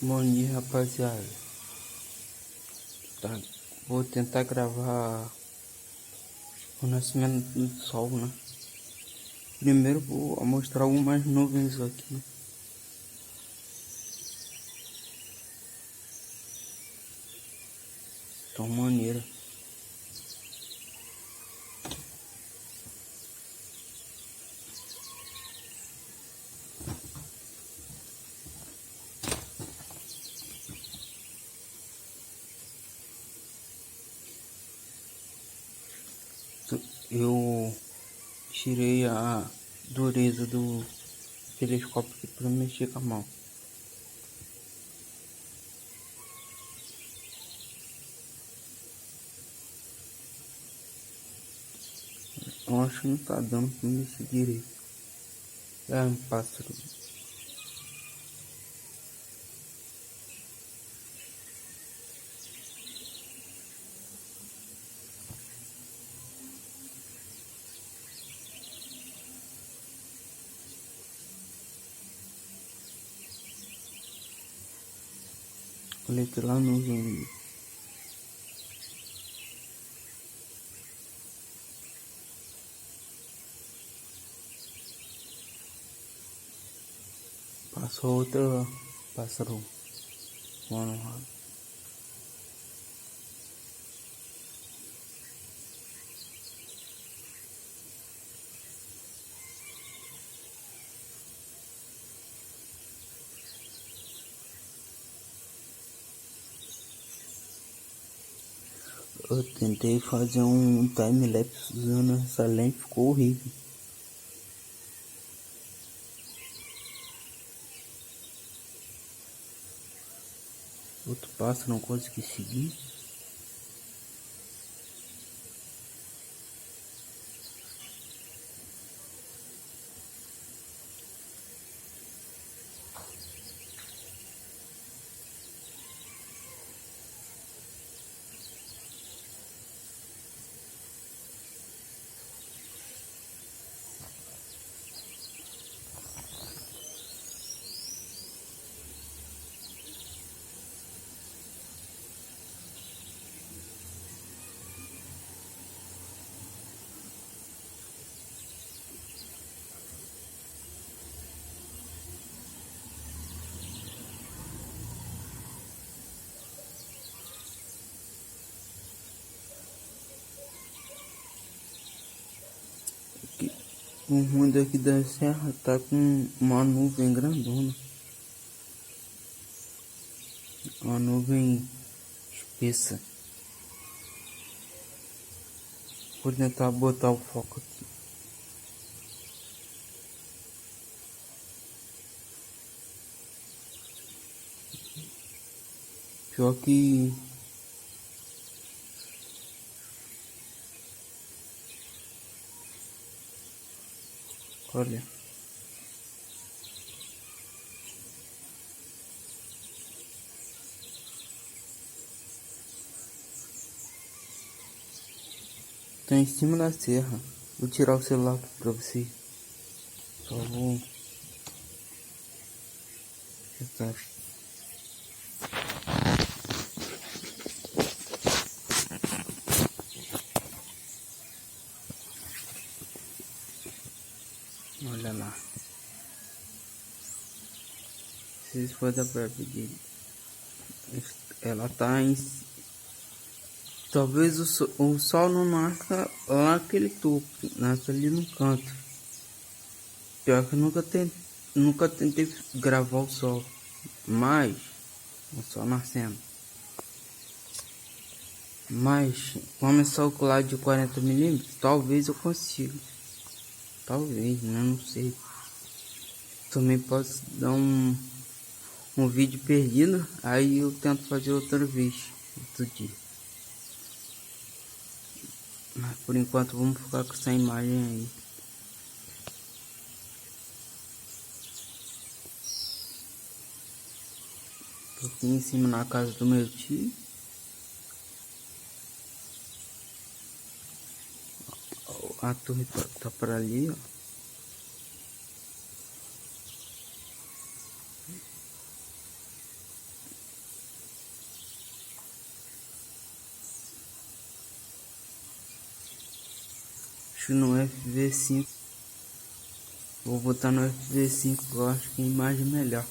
Bom dia, rapaziada. Tá, vou tentar gravar o nascimento do sol, né? Primeiro vou mostrar algumas nuvens aqui. Tão maneira. Eu tirei a dureza do telescópio aqui pra mexer com a mão. Eu acho que não tá dando pra mexer direito. É um pássaro. Olha que lá nuvem. Passou outra pássaro. Mano, eu tentei fazer um time-lapse usando essa lente, ficou horrível. Outro passo, não consegui seguir. O ruim daqui da serra tá com uma nuvem grandona. Uma nuvem espessa. Vou tentar botar o foco aqui. Pior que... Olha. Tá em cima da serra. Vou tirar o celular aqui pra vocês. Só vou... Tá. Olha lá. Vocês podem dar pra ver. Ela tá em... Talvez o sol não nasça lá naquele topo. Nasce ali no canto. Pior que eu nunca tentei gravar o sol. Mas... O sol nascendo. Mas, começar o colar de 40 milímetros, talvez eu consiga. Talvez, né? Não sei. Também posso dar um vídeo perdido, aí eu tento fazer outra vez, outro dia. Mas por enquanto vamos ficar com essa imagem aí. Tô aqui em cima na casa do meu tio. A torre tá por ali, ó. acho no FV5. Vou botar no FV5, eu acho que a imagem é melhor.